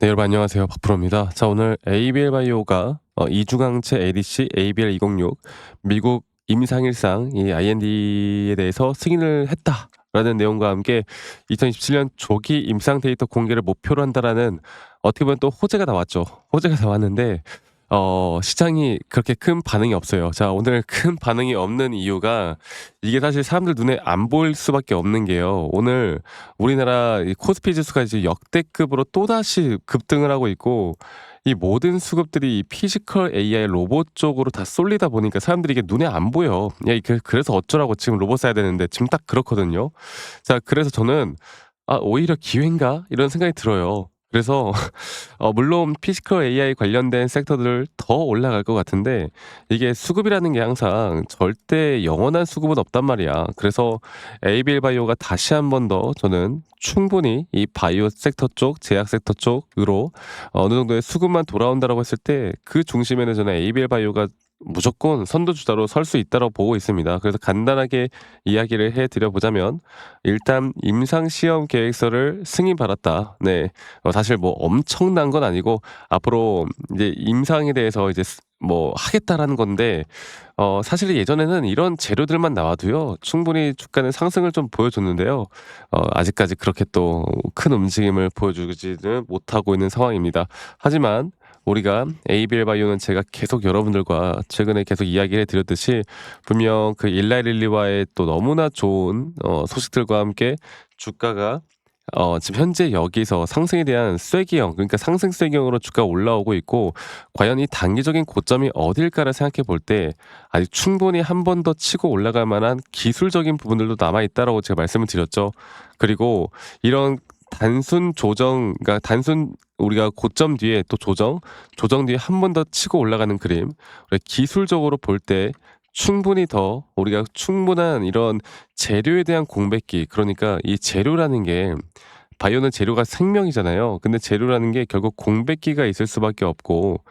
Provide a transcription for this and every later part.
네, 여러분 안녕하세요. 박프로입니다. 자, 오늘 ABL 바이오가 이중항체 ADC ABL206 미국 임상일상 이 IND에 대해서 승인을 했다라는 내용과 함께 2027년 조기 임상 데이터 공개를 목표로 한다라는 어떻게 보면 또 호재가 나왔죠. 호재가 나왔는데 시장이 그렇게 큰 반응이 없어요. 자, 오늘 큰 반응이 없는 이유가 이게 사실 사람들 눈에 안 보일 수밖에 없는 게요. 오늘 우리나라 이 코스피 지수가 이제 역대급으로 또다시 급등을 하고 있고, 이 모든 수급들이 이 피지컬 AI 로봇 쪽으로 다 쏠리다 보니까 사람들이 이게 눈에 안 보여. 야, 그래서 어쩌라고 지금 로봇 사야 되는데 지금 딱 그렇거든요. 자, 그래서 저는 오히려 기회인가? 이런 생각이 들어요. 그래서 물론 피지컬 AI 관련된 섹터들 더 올라갈 것 같은데, 이게 수급이라는 게 항상 절대 영원한 수급은 없단 말이야. 그래서 ABL 바이오가 다시 한 번 더 저는 충분히 이 바이오 섹터 쪽, 제약 섹터 쪽으로 어느 정도의 수급만 돌아온다라고 했을 때 그 중심에는 저는 ABL 바이오가 무조건 선두주자로 설 수 있다고 보고 있습니다. 그래서 간단하게 이야기를 해드려 보자면, 일단 임상 시험 계획서를 승인받았다. 네, 사실 뭐 엄청난 건 아니고 앞으로 이제 임상에 대해서 이제 뭐 하겠다라는 건데, 사실 예전에는 이런 재료들만 나와도요 충분히 주가는 상승을 좀 보여줬는데요. 아직까지 그렇게 또 큰 움직임을 보여주지는 못하고 있는 상황입니다. 하지만 우리가 ABL 바이오는 제가 계속 여러분들과 최근에 계속 이야기를 드렸듯이, 분명 그 일라이 릴리와의 또 너무나 좋은 소식들과 함께 주가가 지금 현재 여기서 상승에 대한 쐐기형, 그러니까 상승 쐐기형으로 주가가 올라오고 있고, 과연 이 단기적인 고점이 어딜까를 생각해 볼 때 아직 충분히 한 번 더 치고 올라갈 만한 기술적인 부분들도 남아 있다라고 제가 말씀을 드렸죠. 그리고 이런 단순 조정, 그러니까 단순 우리가 고점 뒤에 또 조정 뒤에 한 번 더 치고 올라가는 그림, 우리 기술적으로 볼 때 충분히 더 우리가 충분한 이런 재료에 대한 공백기, 그러니까 이 재료라는 게, 바이오는 재료가 생명이잖아요. 근데 재료라는 게 결국 공백기가 있을 수밖에 없고,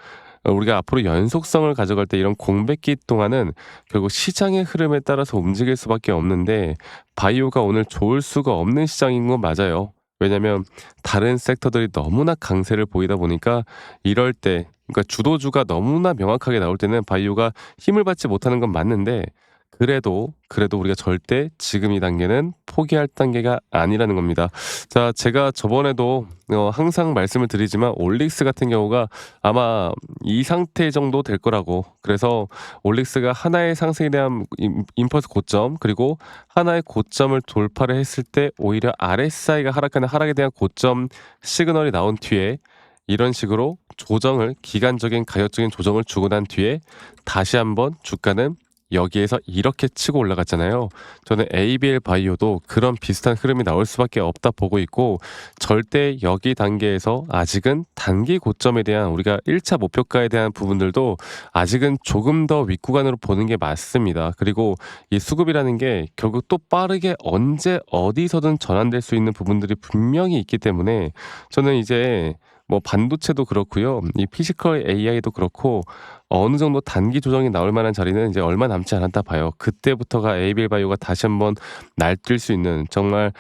우리가 앞으로 연속성을 가져갈 때 이런 공백기 동안은 결국 시장의 흐름에 따라서 움직일 수밖에 없는데, 바이오가 오늘 좋을 수가 없는 시장인 건 맞아요. 왜냐면 다른 섹터들이 너무나 강세를 보이다 보니까, 이럴 때 그러니까 주도주가 너무나 명확하게 나올 때는 바이오가 힘을 받지 못하는 건 맞는데, 그래도 우리가 절대 지금 이 단계는 포기할 단계가 아니라는 겁니다. 자, 제가 저번에도 항상 말씀을 드리지만 올릭스 같은 경우가 아마 이 상태 정도 될 거라고. 그래서 올릭스가 하나의 상승에 대한 임펄스 고점, 그리고 하나의 고점을 돌파를 했을 때 오히려 RSI가 하락하는 하락에 대한 고점 시그널이 나온 뒤에 이런 식으로 조정을, 기간적인 가격적인 조정을 주고 난 뒤에 다시 한번 주가는 여기에서 이렇게 치고 올라갔잖아요. 저는 ABL 바이오도 그런 비슷한 흐름이 나올 수밖에 없다 보고 있고, 절대 여기 단계에서 아직은 단기 고점에 대한 우리가 1차 목표가에 대한 부분들도 아직은 조금 더 윗구간으로 보는 게 맞습니다. 그리고 이 수급이라는 게 결국 또 빠르게 언제 어디서든 전환될 수 있는 부분들이 분명히 있기 때문에, 저는 이제 뭐 반도체도 그렇고요. 이 피지컬 AI도 그렇고, 어느 정도 단기 조정이 나올 만한 자리는 이제 얼마 남지 않았다 봐요. 그때부터가 에이빌 바이오가 다시 한번 날뛸 수 있는, 정말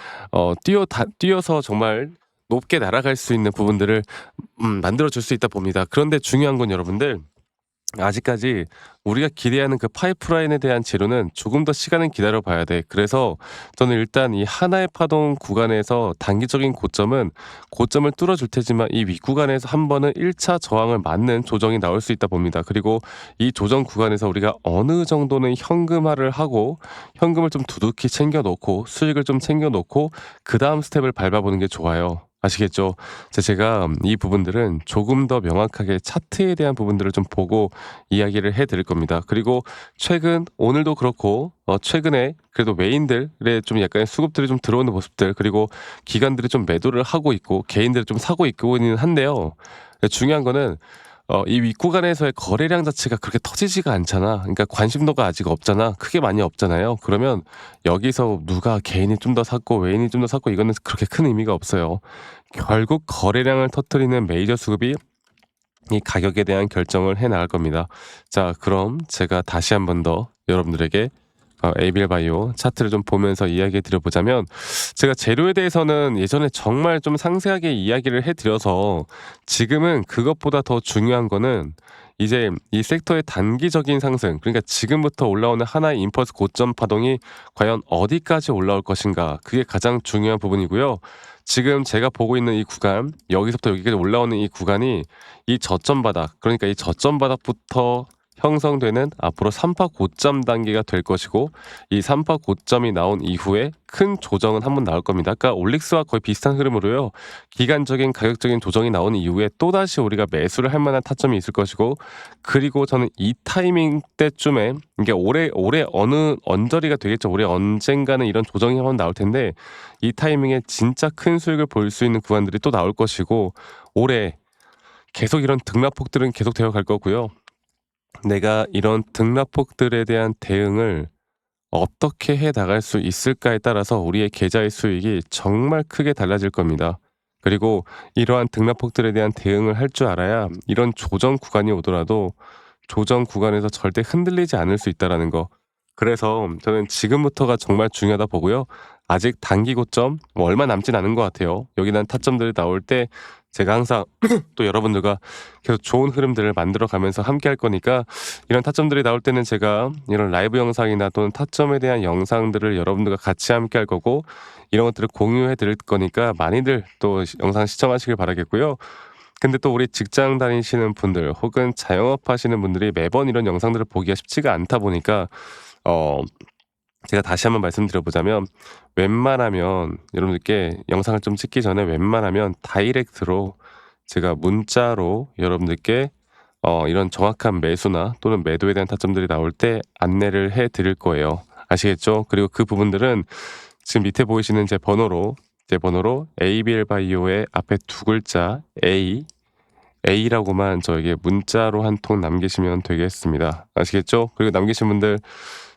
뛰어서 정말 높게 날아갈 수 있는 부분들을 만들어 줄 수 있다 봅니다. 그런데 중요한 건 여러분들, 아직까지 우리가 기대하는 그 파이프라인에 대한 재료는 조금 더 시간을 기다려 봐야 돼. 그래서 저는 일단 이 하나의 파동 구간에서 단기적인 고점을 뚫어줄 테지만, 이 윗구간에서 한 번은 1차 저항을 맞는 조정이 나올 수 있다 봅니다. 그리고 이 조정 구간에서 우리가 어느 정도는 현금화를 하고, 현금을 좀 두둑히 챙겨 놓고, 수익을 좀 챙겨 놓고 그 다음 스텝을 밟아보는 게 좋아요. 아시겠죠? 제가 이 부분들은 조금 더 명확하게 차트에 대한 부분들을 좀 보고 이야기를 해 드릴 겁니다. 그리고 오늘도 그렇고, 최근에 그래도 메인들의 좀 약간의 수급들이 좀 들어오는 모습들, 그리고 기관들이 좀 매도를 하고 있고 개인들이 좀 사고 있기는 한데요. 중요한 거는 이 윗구간에서의 거래량 자체가 그렇게 터지지가 않잖아. 그러니까 관심도가 아직 없잖아. 크게 많이 없잖아요. 그러면 여기서 누가 개인이 좀 더 샀고 외인이 좀 더 샀고, 이거는 그렇게 큰 의미가 없어요. 결국 거래량을 터뜨리는 메이저 수급이 이 가격에 대한 결정을 해 나갈 겁니다. 자, 그럼 제가 다시 한번 더 여러분들에게 ABL 바이오 차트를 좀 보면서 이야기해 드려 보자면, 제가 재료에 대해서는 예전에 정말 좀 상세하게 이야기를 해 드려서 지금은 그것보다 더 중요한 거는 이제 이 섹터의 단기적인 상승, 그러니까 지금부터 올라오는 하나의 임펄스 고점 파동이 과연 어디까지 올라올 것인가, 그게 가장 중요한 부분이고요. 지금 제가 보고 있는 이 구간, 여기서부터 여기까지 올라오는 이 구간이 이 저점 바닥, 그러니까 이 저점 바닥부터 형성되는 앞으로 3파 고점 단계가 될 것이고, 이 3파 고점이 나온 이후에 큰 조정은 한번 나올 겁니다. 아까 올릭스와 거의 비슷한 흐름으로요. 기간적인 가격적인 조정이 나온 이후에 또다시 우리가 매수를 할 만한 타점이 있을 것이고, 그리고 저는 이 타이밍 때쯤에, 이게 올해 어느 언저리가 되겠죠. 올해 언젠가는 이런 조정이 한번 나올 텐데, 이 타이밍에 진짜 큰 수익을 볼 수 있는 구간들이 또 나올 것이고, 올해 계속 이런 등락폭들은 계속 되어 갈 거고요. 내가 이런 등락폭들에 대한 대응을 어떻게 해 나갈 수 있을까에 따라서 우리의 계좌의 수익이 정말 크게 달라질 겁니다. 그리고 이러한 등락폭들에 대한 대응을 할 줄 알아야 이런 조정 구간이 오더라도 조정 구간에서 절대 흔들리지 않을 수 있다라는 거. 그래서 저는 지금부터가 정말 중요하다 보고요. 아직 단기 고점 얼마 남진 않은 것 같아요. 여기 난 타점들이 나올 때 제가 항상 또 여러분들과 계속 좋은 흐름들을 만들어 가면서 함께 할 거니까, 이런 타점들이 나올 때는 제가 이런 라이브 영상이나 또는 타점에 대한 영상들을 여러분들과 같이 함께 할 거고, 이런 것들을 공유해 드릴 거니까 많이들 또 영상 시청하시길 바라겠고요. 근데 또 우리 직장 다니시는 분들 혹은 자영업 하시는 분들이 매번 이런 영상들을 보기가 쉽지가 않다 보니까, 어 제가 다시 한번 말씀드려보자면, 웬만하면 여러분들께 영상을 좀 찍기 전에 웬만하면 다이렉트로 제가 문자로 여러분들께 이런 정확한 매수나 또는 매도에 대한 타점들이 나올 때 안내를 해 드릴 거예요. 아시겠죠? 그리고 그 부분들은 지금 밑에 보이시는 제 번호로 ABL 바이오의 앞에 두 글자 A라고만 저에게 문자로 한 통 남기시면 되겠습니다. 아시겠죠? 그리고 남기신 분들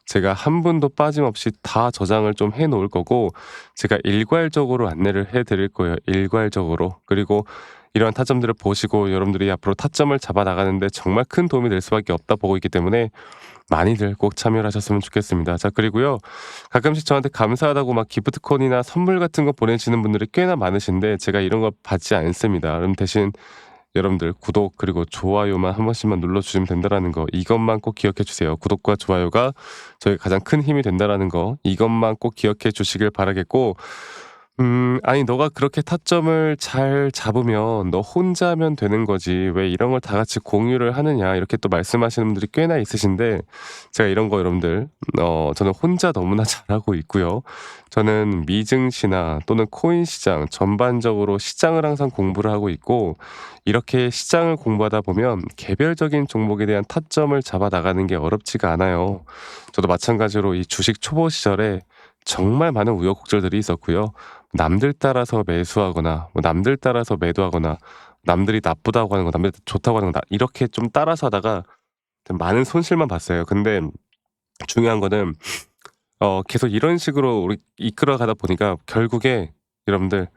제가 한 분도 빠짐없이 다 저장을 좀 해 놓을 거고, 제가 일괄적으로 안내를 해 드릴 거예요, 일괄적으로. 그리고 이러한 타점들을 보시고 여러분들이 앞으로 타점을 잡아 나가는데 정말 큰 도움이 될 수밖에 없다 보고 있기 때문에 많이들 꼭 참여를 하셨으면 좋겠습니다. 자, 그리고요. 가끔씩 저한테 감사하다고 막 기프트콘이나 선물 같은 거 보내시는 분들이 꽤나 많으신데 제가 이런 거 받지 않습니다. 그럼 대신 여러분들 구독 그리고 좋아요만 한 번씩만 눌러주시면 된다라는 거, 이것만 꼭 기억해 주세요. 구독과 좋아요가 저희 가장 큰 힘이 된다라는 거, 이것만 꼭 기억해 주시길 바라겠고, 아니 너가 그렇게 타점을 잘 잡으면 너 혼자 하면 되는 거지 왜 이런 걸 다 같이 공유를 하느냐, 이렇게 또 말씀하시는 분들이 꽤나 있으신데, 제가 이런 거 여러분들 저는 혼자 너무나 잘하고 있고요. 저는 미증시나 또는 코인 시장 전반적으로 시장을 항상 공부를 하고 있고, 이렇게 시장을 공부하다 보면 개별적인 종목에 대한 타점을 잡아 나가는 게 어렵지가 않아요. 저도 마찬가지로 이 주식 초보 시절에 정말 많은 우여곡절들이 있었고요. 남들 따라서 매수하거나 남들 따라서 매도하거나 남들이 나쁘다고 하는 거 남들이 좋다고 하는 거 이렇게 좀 따라서 하다가 많은 손실만 봤어요. 근데 중요한 거는 계속 이런 식으로 우리 이끌어 가다 보니까 결국에 여러분들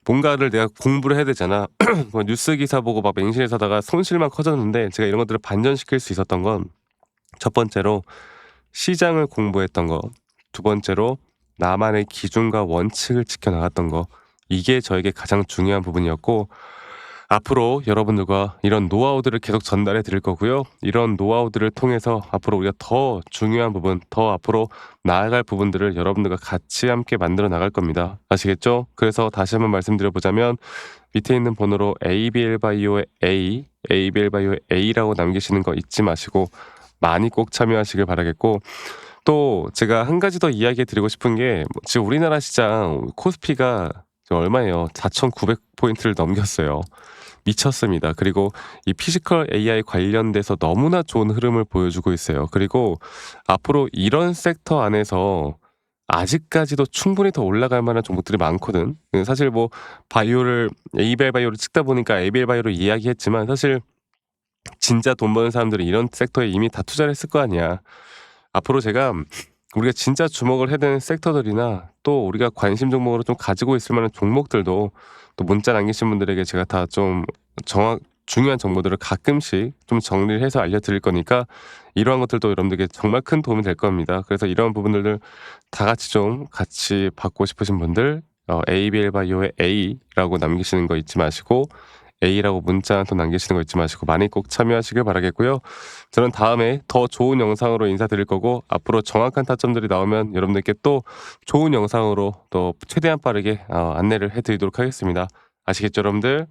뭔가를 내가 공부를 해야 되잖아. 뭐 뉴스 기사 보고 막 맹신을 사다가 손실만 커졌는데, 제가 이런 것들을 반전시킬 수 있었던 건 첫 번째로 시장을 공부했던 거, 두 번째로 나만의 기준과 원칙을 지켜나갔던 거, 이게 저에게 가장 중요한 부분이었고, 앞으로 여러분들과 이런 노하우들을 계속 전달해 드릴 거고요. 이런 노하우들을 통해서 앞으로 우리가 더 중요한 부분, 더 앞으로 나아갈 부분들을 여러분들과 같이 함께 만들어 나갈 겁니다. 아시겠죠? 그래서 다시 한번 말씀드려 보자면, 밑에 있는 번호로 ABL 바이오의 ABL 바이오의 A라고 남기시는 거 잊지 마시고 많이 꼭 참여하시길 바라겠고, 또 제가 한 가지 더 이야기해 드리고 싶은 게, 지금 우리나라 시장 코스피가 지금 얼마예요? 4,900포인트를 넘겼어요. 미쳤습니다. 그리고 이 피지컬 AI 관련돼서 너무나 좋은 흐름을 보여주고 있어요. 그리고 앞으로 이런 섹터 안에서 아직까지도 충분히 더 올라갈 만한 종목들이 많거든. 사실 뭐 바이오를 ABL 바이오를 찍다 보니까 ABL 바이오를 이야기했지만, 사실 진짜 돈 버는 사람들이 이런 섹터에 이미 다 투자를 했을 거 아니야. 앞으로 제가 우리가 진짜 주목을 해야 되는 섹터들이나 또 우리가 관심 종목으로 좀 가지고 있을 만한 종목들도 또 문자 남기신 분들에게 제가 다 좀 중요한 정보들을 가끔씩 좀 정리를 해서 알려드릴 거니까 이러한 것들도 여러분들께 정말 큰 도움이 될 겁니다. 그래서 이런 부분들을 다 같이 좀 같이 받고 싶으신 분들 ABL 바이오의 A라고 남기시는 거 잊지 마시고 A라고 문자 한 통 남기시는 거 잊지 마시고 많이 꼭 참여하시길 바라겠고요. 저는 다음에 더 좋은 영상으로 인사드릴 거고 앞으로 정확한 타점들이 나오면 여러분들께 또 좋은 영상으로 또 최대한 빠르게 안내를 해드리도록 하겠습니다. 아시겠죠, 여러분들?